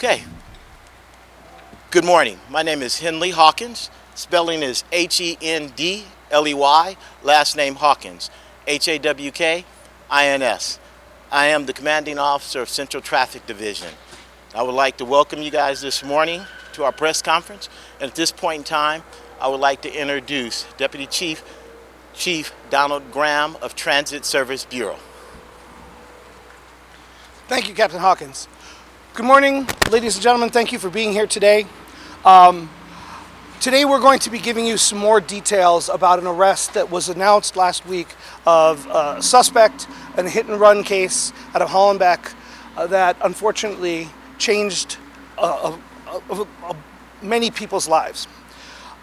Okay. Good morning. My name is Henley Hawkins. Spelling is H-E-N-D-L-E-Y. Last name Hawkins. H-A-W-K-I-N-S. I am the commanding officer of Central Traffic Division. I would like to welcome you guys this morning to our press conference. And at this point in time, I would like to introduce Deputy Chief Donald Graham of Transit Service Bureau. Thank you, Captain Hawkins. Good morning, ladies and gentlemen. Thank you for being here today. Today we're going to be giving you some more details about an arrest that was announced last week of a suspect in a hit-and-run case out of Hollenbeck that unfortunately changed many people's lives.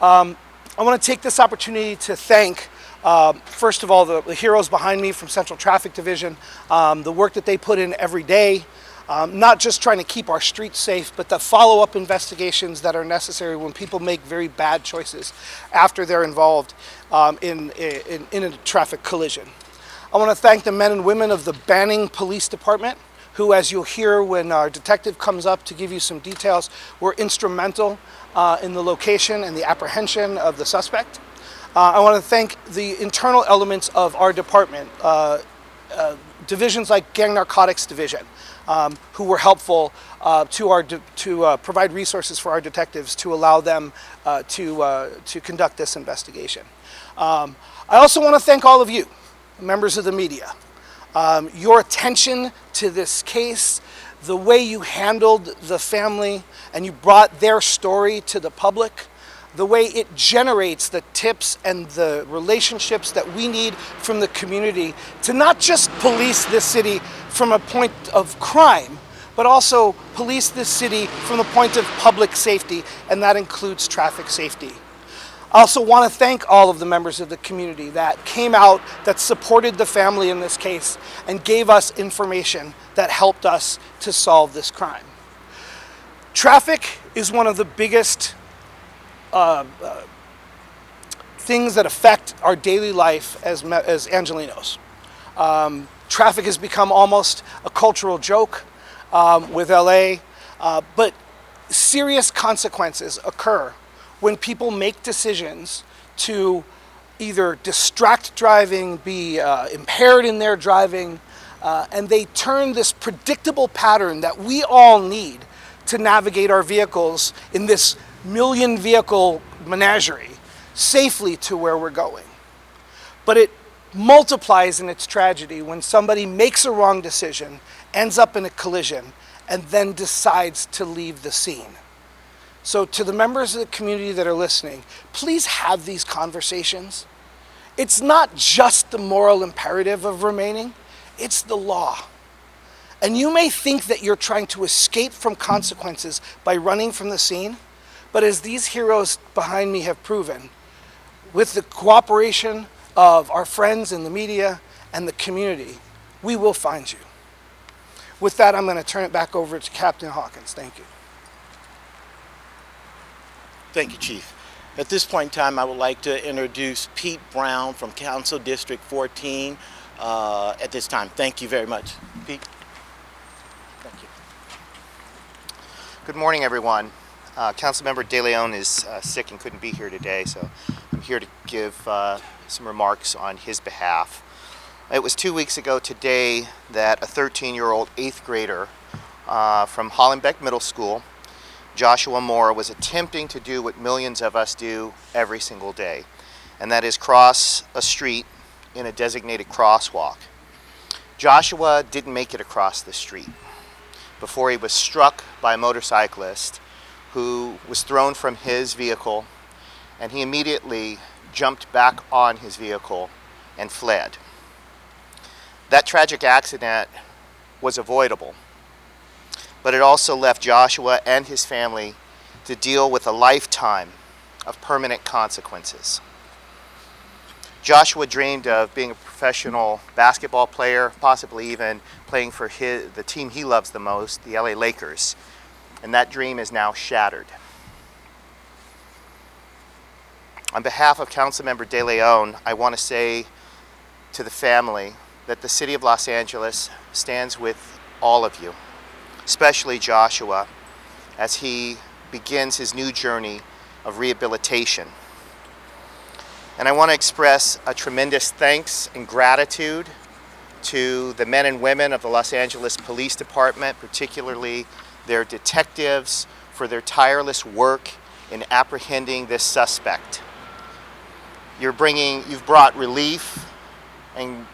I want to take this opportunity to thank first of all, the heroes behind me from Central Traffic Division, the work that they put in every day, not just trying to keep our streets safe, but the follow-up investigations that are necessary when people make very bad choices after they're involved in a traffic collision. I want to thank the men and women of the Banning Police Department, who, as you'll hear when our detective comes up to give you some details, were instrumental in the location and the apprehension of the suspect. I want to thank the internal elements of our department, divisions like Gang Narcotics Division, who were helpful to provide resources for our detectives to allow them to conduct this investigation. I also want to thank all of you, members of the media. Your attention to this case, the way you handled the family and you brought their story to the public, the way it generates the tips and the relationships that we need from the community to not just police this city from a point of crime, but also police this city from the point of public safety, and that includes traffic safety. I also want to thank all of the members of the community that came out, that supported the family in this case, and gave us information that helped us to solve this crime. Traffic is one of the biggest things that affect our daily life as Angelenos. Traffic has become almost a cultural joke with LA, but serious consequences occur when people make decisions to either distract driving, be impaired in their driving, and they turn this predictable pattern that we all need to navigate our vehicles in this million vehicle menagerie safely to where we're going. But it multiplies in its tragedy when somebody makes a wrong decision, ends up in a collision, and then decides to leave the scene. So to the members of the community that are listening, please have these conversations. It's not just the moral imperative of remaining, it's the law. And you may think that you're trying to escape from consequences by running from the scene, but as these heroes behind me have proven, with the cooperation of our friends in the media and the community, we will find you. With that, I'm going to turn it back over to Captain Hawkins. Thank you. Thank you, Chief. At this point in time, I would like to introduce Pete Brown from Council District 14 at this time. Thank you very much. Pete. Thank you. Good morning, everyone. Councilmember De Leon is sick and couldn't be here today, so I'm here to give some remarks on his behalf. It was 2 weeks ago today that a 13-year-old 8th grader from Hollenbeck Middle School, Joshua Mora, was attempting to do what millions of us do every single day, and that is cross a street in a designated crosswalk. Joshua didn't make it across the street before he was struck by a motorcyclist who was thrown from his vehicle, and he immediately jumped back on his vehicle and fled. That tragic accident was avoidable, but it also left Joshua and his family to deal with a lifetime of permanent consequences. Joshua dreamed of being a professional basketball player, possibly even playing for the team he loves the most, the LA Lakers. And that dream is now shattered. On behalf of Councilmember De Leon, I want to say to the family that the City of Los Angeles stands with all of you, especially Joshua, as he begins his new journey of rehabilitation. And I want to express a tremendous thanks and gratitude to the men and women of the Los Angeles Police Department, particularly their detectives, for their tireless work in apprehending this suspect. You've brought relief and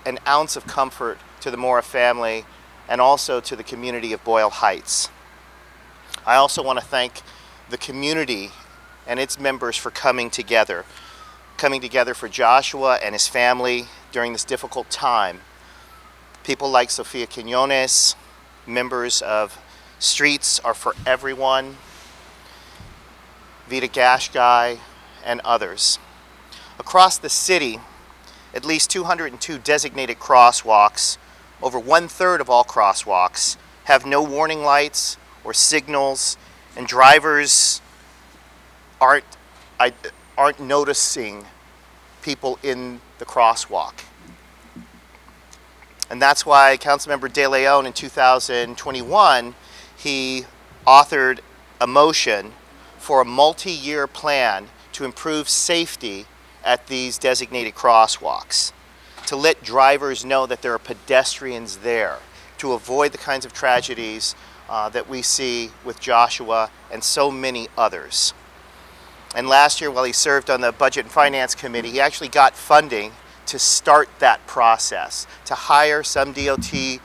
an ounce of comfort to the Mora family and also to the community of Boyle Heights. I also want to thank the community and its members for coming together for Joshua and his family during this difficult time. People like Sofia Quinones, members of Streets Are For Everyone, Vita Gashgai, and others. Across the city, at least 202 designated crosswalks, over 1/3 of all crosswalks, have no warning lights or signals, and drivers aren't noticing people in the crosswalk. And that's why Councilmember De Leon in 2021, he authored a motion for a multi-year plan to improve safety at these designated crosswalks, to let drivers know that there are pedestrians there, to avoid the kinds of tragedies that we see with Joshua and so many others. And last year, while he served on the Budget and Finance Committee, he actually got funding to start that process, to hire some DOT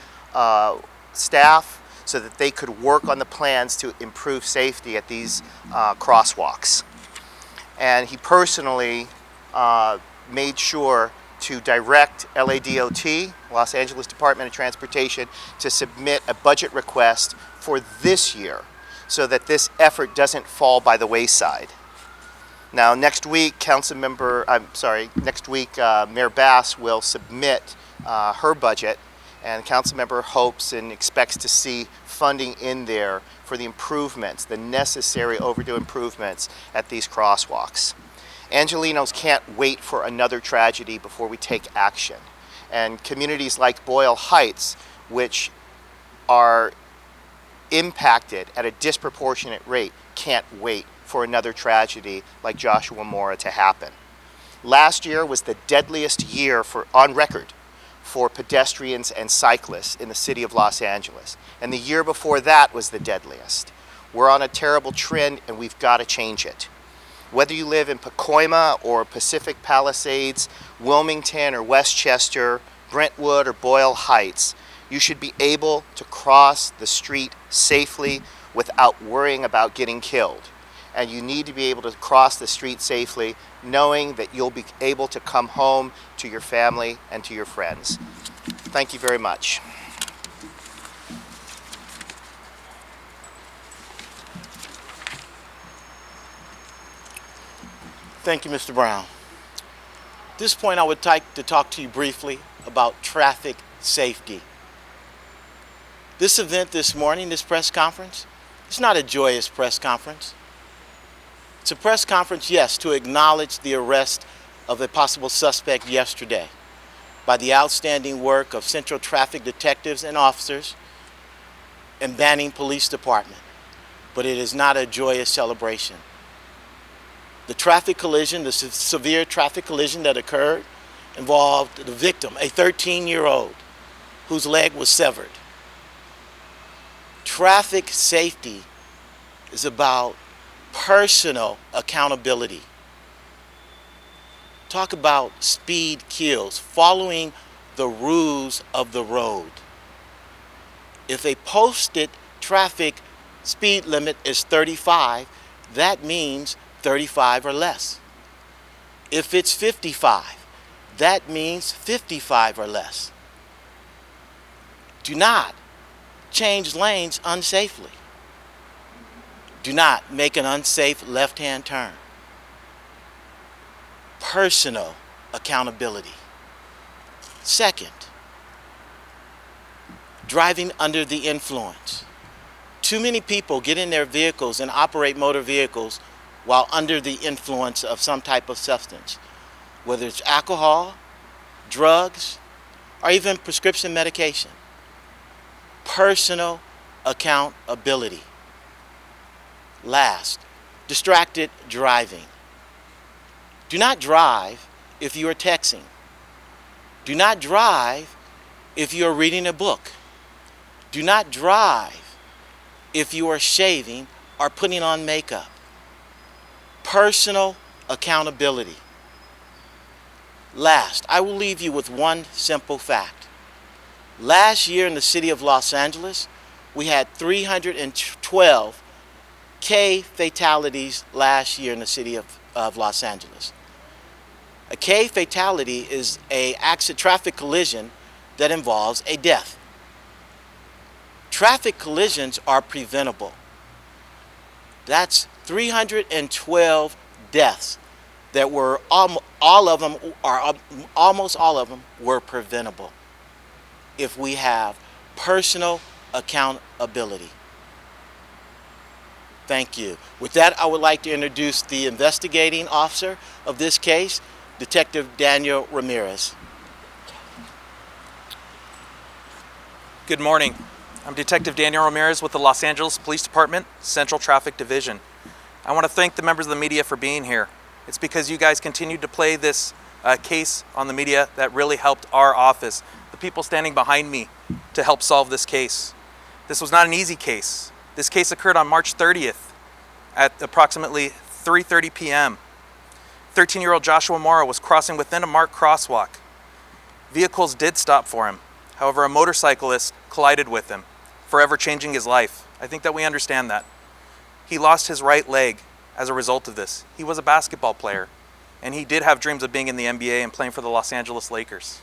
staff so that they could work on the plans to improve safety at these crosswalks. And he personally made sure to direct LADOT, Los Angeles Department of Transportation, to submit a budget request for this year so that this effort doesn't fall by the wayside. Now, next week, Mayor Bass will submit her budget, and Councilmember hopes and expects to see funding in there for the improvements, the necessary overdue improvements at these crosswalks. Angelenos can't wait for another tragedy before we take action. And communities like Boyle Heights, which are impacted at a disproportionate rate, can't wait for another tragedy like Joshua Mora to happen. Last year was the deadliest year on record for pedestrians and cyclists in the city of Los Angeles. And the year before that was the deadliest. We're on a terrible trend and we've got to change it. Whether you live in Pacoima or Pacific Palisades, Wilmington or Westchester, Brentwood or Boyle Heights, you should be able to cross the street safely without worrying about getting killed. And you need to be able to cross the street safely knowing that you'll be able to come home to your family and to your friends. Thank you very much. Thank you, Mr. Brown. At this point, I would like to talk to you briefly about traffic safety. This event this morning, this press conference, it's not a joyous press conference. It's a press conference, yes, to acknowledge the arrest of a possible suspect yesterday by the outstanding work of Central Traffic detectives and officers and Banning Police Department. But it is not a joyous celebration. The traffic collision, the severe traffic collision that occurred, involved the victim, a 13-year-old, whose leg was severed. Traffic safety is about personal accountability. Talk about speed kills, following the rules of the road. If a posted traffic speed limit is 35, that means 35 or less. If it's 55, that means 55 or less. Do not change lanes unsafely. Do not make an unsafe left-hand turn. Personal accountability. Second, driving under the influence. Too many people get in their vehicles and operate motor vehicles while under the influence of some type of substance, whether it's alcohol, drugs, or even prescription medication. Personal accountability. Last, distracted driving. Do not drive if you are texting. Do not drive if you are reading a book. Do not drive if you are shaving or putting on makeup. Personal accountability. Last, I will leave you with one simple fact. Last year in the city of Los Angeles, we had 312 K fatalities last year in the city of Los Angeles. A K fatality is a traffic collision that involves a death. Traffic collisions are preventable. That's 312 deaths that were almost all of them were preventable if we have personal accountability. Thank you. With that, I would like to introduce the investigating officer of this case, Detective Daniel Ramirez. Good morning. I'm Detective Daniel Ramirez with the Los Angeles Police Department, Central Traffic Division. I want to thank the members of the media for being here. It's because you guys continued to play this case on the media that really helped our office, the people standing behind me, to help solve this case. This was not an easy case. This case occurred on March 30th at approximately 3:30 p.m. 13-year-old Joshua Mora was crossing within a marked crosswalk. Vehicles did stop for him. However, a motorcyclist collided with him, forever changing his life. I think that we understand that. He lost his right leg as a result of this. He was a basketball player, and he did have dreams of being in the NBA and playing for the Los Angeles Lakers.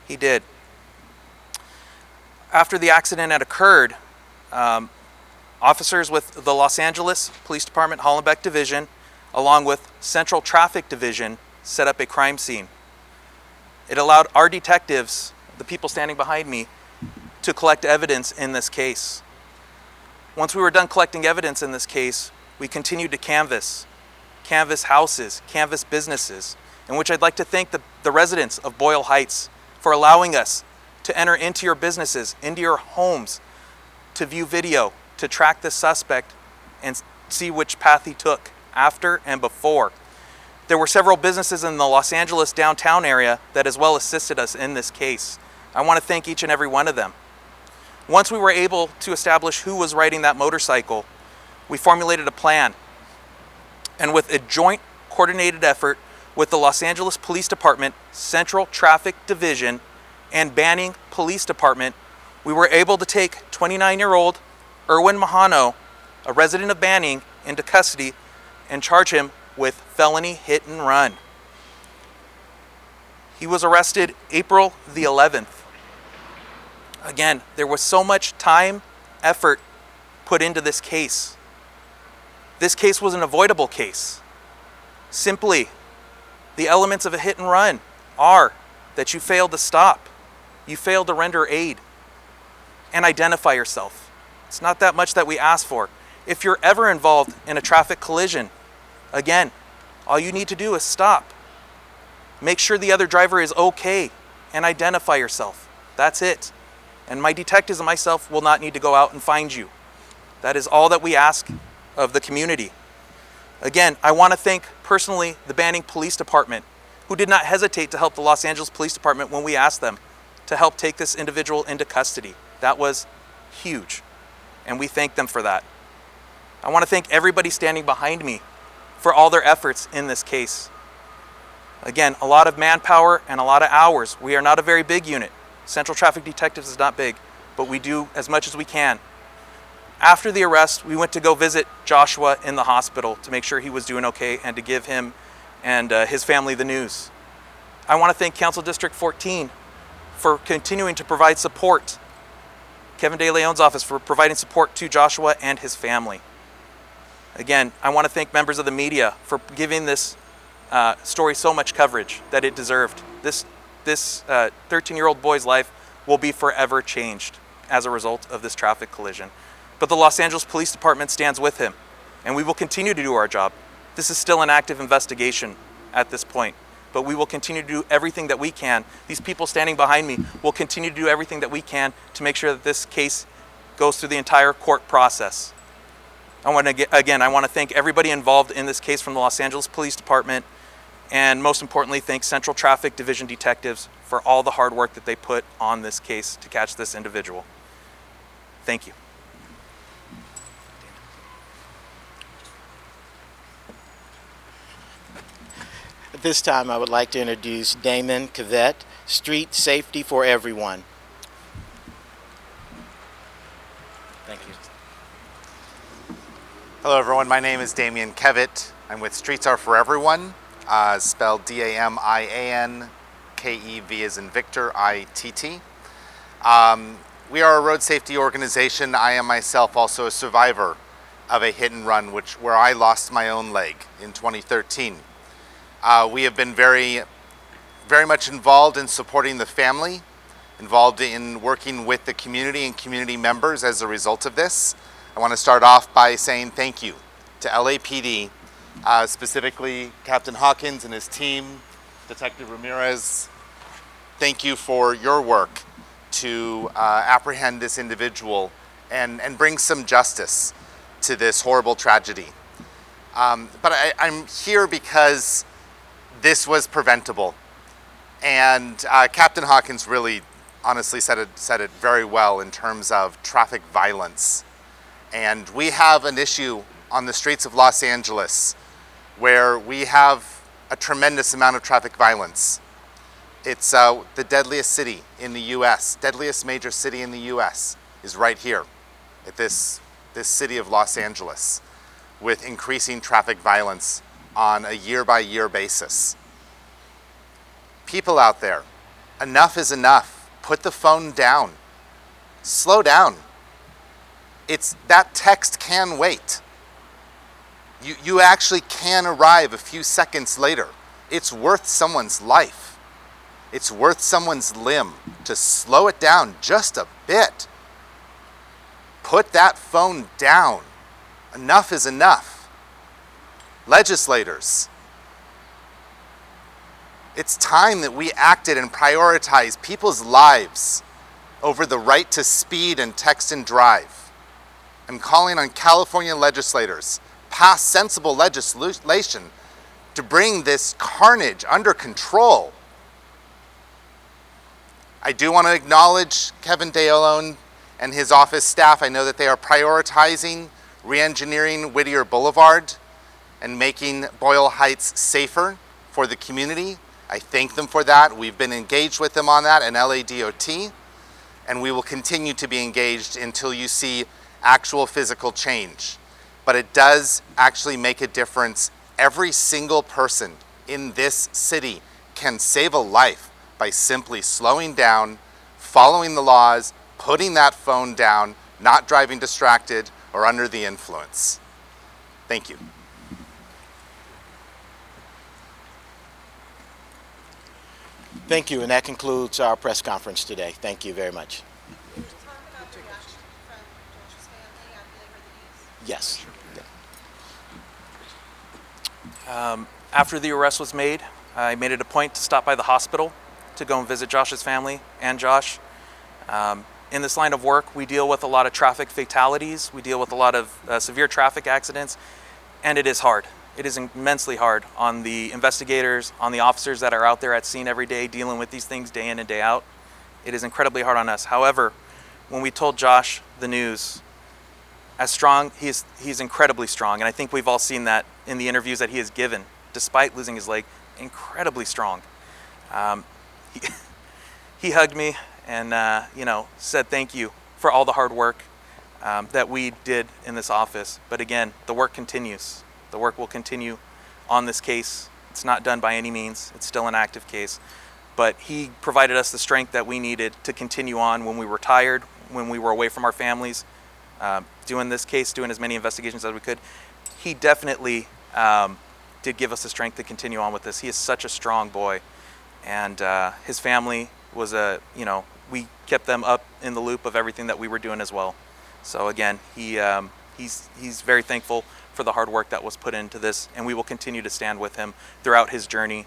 He did. After the accident had occurred, officers with the Los Angeles Police Department Hollenbeck Division, along with Central Traffic Division, set up a crime scene. It allowed our detectives, the people standing behind me, to collect evidence in this case. Once we were done collecting evidence in this case, we continued to canvass houses, canvass businesses, in which I'd like to thank the residents of Boyle Heights for allowing us to enter into your businesses, into your homes, to view video, to track the suspect and see which path he took after and before. There were several businesses in the Los Angeles downtown area that as well assisted us in this case. I want to thank each and every one of them. Once we were able to establish who was riding that motorcycle, we formulated a plan. And with a joint coordinated effort with the Los Angeles Police Department, Central Traffic Division, and Banning Police Department, we were able to take 29-year-old Erwin Majano, a resident of Banning, into custody and charge him with felony hit and run. He was arrested April the 11th. Again, there was so much time, effort put into this case. This case was an avoidable case. Simply, the elements of a hit and run are that you failed to stop, you failed to render aid, and identify yourself. It's not that much that we ask for. If you're ever involved in a traffic collision, again, all you need to do is stop. Make sure the other driver is okay and identify yourself. That's it. And my detectives and myself will not need to go out and find you. That is all that we ask of the community. Again, I want to thank personally the Banning Police Department, who did not hesitate to help the Los Angeles Police Department when we asked them to help take this individual into custody. That was huge, and we thank them for that. I want to thank everybody standing behind me for all their efforts in this case. Again, a lot of manpower and a lot of hours. We are not a very big unit. Central Traffic Detectives is not big, but we do as much as we can. After the arrest, we went to go visit Joshua in the hospital to make sure he was doing okay and to give him and his family the news. I want to thank Council District 14 for continuing to provide support. Kevin De Leon's office for providing support to Joshua and his family. Again, I want to thank members of the media for giving this story so much coverage that it deserved. This 13-year-old boy's life will be forever changed as a result of this traffic collision. But the Los Angeles Police Department stands with him, and we will continue to do our job. This is still an active investigation at this point, but we will continue to do everything that we can. These people standing behind me will continue to do everything that we can to make sure that this case goes through the entire court process. I want to thank everybody involved in this case from the Los Angeles Police Department, and most importantly, thank Central Traffic Division detectives for all the hard work that they put on this case to catch this individual. Thank you. At this time, I would like to introduce Damon Cavett, Street Safety for Everyone. Thank you. Hello everyone, my name is Damian Kevitt. I'm with Streets Are For Everyone, spelled D-A-M-I-A-N-K-E-V as in Victor, I-T-T. We are a road safety organization. I am myself also a survivor of a hit and run where I lost my own leg in 2013. We have been very much involved in supporting the family, involved in working with the community and community members as a result of this. I want to start off by saying thank you to LAPD, specifically Captain Hawkins and his team, Detective Ramirez. Thank you for your work to apprehend this individual and bring some justice to this horrible tragedy. But I'm here because this was preventable. And Captain Hawkins really honestly said it very well in terms of traffic violence. And we have an issue on the streets of Los Angeles where we have a tremendous amount of traffic violence. It's the deadliest city in the US, deadliest major city in the US is right here at this city of Los Angeles, with increasing traffic violence on a year-by-year basis. People out there, enough is enough. Put the phone down. Slow down. That text can wait. You actually can arrive a few seconds later. It's worth someone's life. It's worth someone's limb to slow it down just a bit. Put that phone down. Enough is enough. Legislators, it's time that we acted and prioritized people's lives over the right to speed and text and drive. I'm calling on California legislators, pass sensible legislation to bring this carnage under control. I do want to acknowledge Kevin De Leon and his office staff. I know that they are prioritizing re-engineering Whittier Boulevard and making Boyle Heights safer for the community. I thank them for that. We've been engaged with them on that and LADOT, and we will continue to be engaged until you see actual physical change. But it does actually make a difference. Every single person in this city can save a life by simply slowing down, following the laws, putting that phone down, not driving distracted or under the influence. Thank you. Thank you, and that concludes our press conference today. Thank you very much. Yes. After the arrest was made, I made it a point to stop by the hospital to go and visit Josh's family and Josh. In this line of work, we deal with a lot of traffic fatalities. We deal with a lot of severe traffic accidents, and it is hard. It is immensely hard on the investigators, on the officers that are out there at scene every day dealing with these things day in and day out. It is incredibly hard on us. However, when we told Josh the news, as strong, he's incredibly strong, and I think we've all seen that in the interviews that he has given, despite losing his leg, incredibly strong. He hugged me and said thank you for all the hard work that we did in this office. But again, the work continues. The work will continue on this case. It's not done by any means. It's still an active case. But he provided us the strength that we needed to continue on when we were tired, when we were away from our families, doing this case, doing as many investigations as we could. He definitely did give us the strength to continue on with this. He is such a strong boy, and his family was we kept them up in the loop of everything that we were doing as well. So again, he's very thankful for the hard work that was put into this, and we will continue to stand with him throughout his journey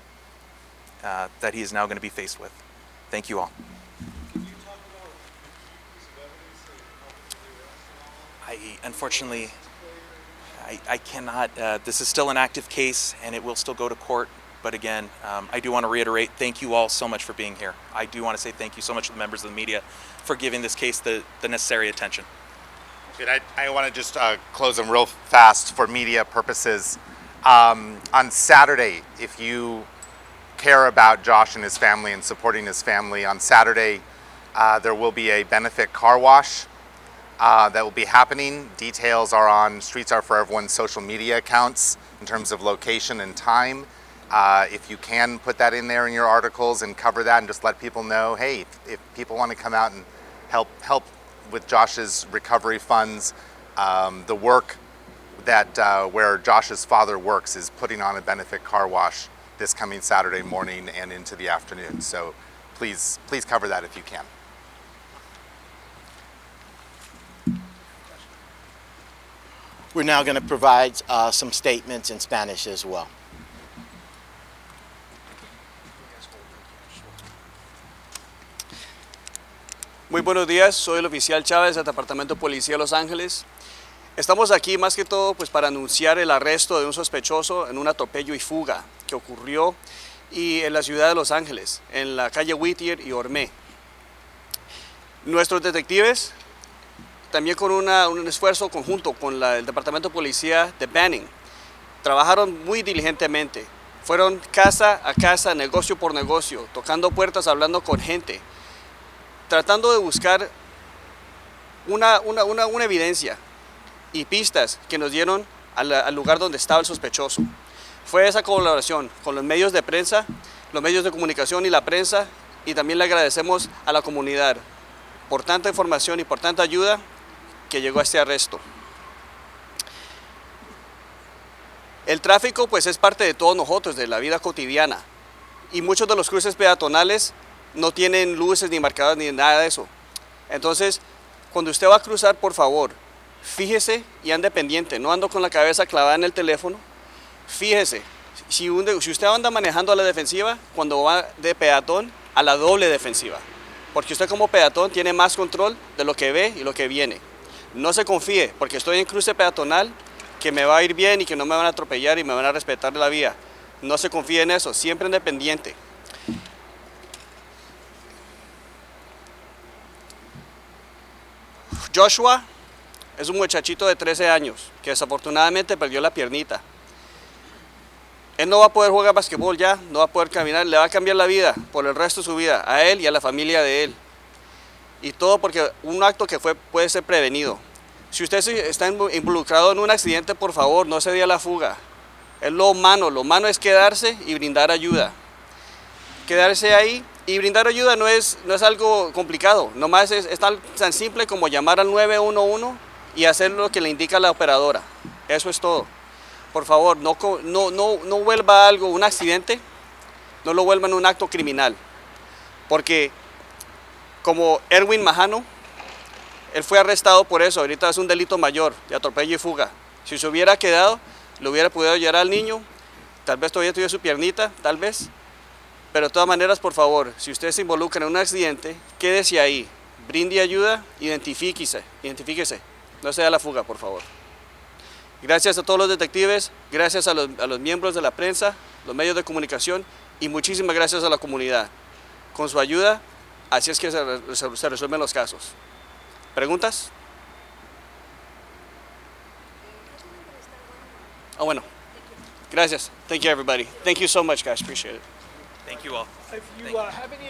that he is now going to be faced with. Thank you all. Unfortunately, I cannot, this is still an active case and it will still go to court. But again, I do want to reiterate, thank you all so much for being here. I do want to say thank you so much to the members of the media for giving this case the necessary attention. Good. I want to just close them real fast for media purposes. On Saturday, if you care about Josh and his family and supporting his family, on Saturday there will be a benefit car wash that will be happening. Details are on Streets Are For Everyone's social media accounts in terms of location and time. If you can put that in there in your articles and cover that and just let people know, hey, if people want to come out and help with Josh's recovery funds, the work that where Josh's father works is putting on a benefit car wash this coming Saturday morning and into the afternoon. So please cover that if you can. We're now going to provide some statements in Spanish as well. Muy buenos días, soy el oficial Chávez del Departamento de Policía de Los Ángeles. Estamos aquí más que todo pues, para anunciar el arresto de un sospechoso en un atropello y fuga que ocurrió en la ciudad de Los Ángeles, en la calle Whittier y Ormé. Nuestros detectives, también con un esfuerzo conjunto con el Departamento de Policía de Banning, trabajaron muy diligentemente. Fueron casa a casa, negocio por negocio, tocando puertas, hablando con gente, tratando de buscar una evidencia y pistas que nos dieron al lugar donde estaba el sospechoso. Fue esa colaboración con los medios de prensa, los medios de comunicación y la prensa, y también le agradecemos a la comunidad por tanta información y por tanta ayuda que llegó a este arresto. El tráfico pues es parte de todos nosotros, de la vida cotidiana, y muchos de los cruces peatonales no tienen luces ni marcadores ni nada de eso. Entonces, cuando usted va a cruzar, por favor, fíjese y ande pendiente, no ando con la cabeza clavada en el teléfono. Fíjese, si usted anda manejando a la defensiva, cuando va de peatón, a la doble defensiva, porque usted como peatón tiene más control de lo que ve y lo que viene. No se confíe, porque estoy en cruce peatonal, que me va a ir bien y que no me van a atropellar y me van a respetar la vía. No se confíe en eso, siempre ande pendiente. Joshua es un muchachito de 13 años que desafortunadamente perdió la piernita. Él no va a poder jugar basquetbol ya, no va a poder caminar, le va a cambiar la vida por el resto de su vida, a él y a la familia de él. Y todo porque un acto que puede ser prevenido. Si usted está involucrado en un accidente, por favor, no se dé a la fuga. Es lo humano es quedarse y brindar ayuda. Quedarse ahí y brindar ayuda no es algo complicado, nomás es tan simple como llamar al 911 y hacer lo que le indica la operadora. Eso es todo. Por favor, no vuelva algo, un accidente, no lo vuelva en un acto criminal. Porque como Erwin Majano, él fue arrestado por eso, ahorita es un delito mayor de atropello y fuga. Si se hubiera quedado, le hubiera podido llevar al niño, tal vez todavía tuviera su piernita, tal vez. Pero de todas maneras, por favor, si usted se involucra en un accidente, quédese ahí, brinde ayuda, identifíquese, no se dé a la fuga, por favor. Gracias a todos los detectives, gracias a los miembros de la prensa, los medios de comunicación y muchísimas gracias a la comunidad. Con su ayuda, así es que se resuelven los casos. ¿Preguntas? Bueno, gracias. Thank you, everybody. Thank you so much, guys. Appreciate it. Thank you all. If you have any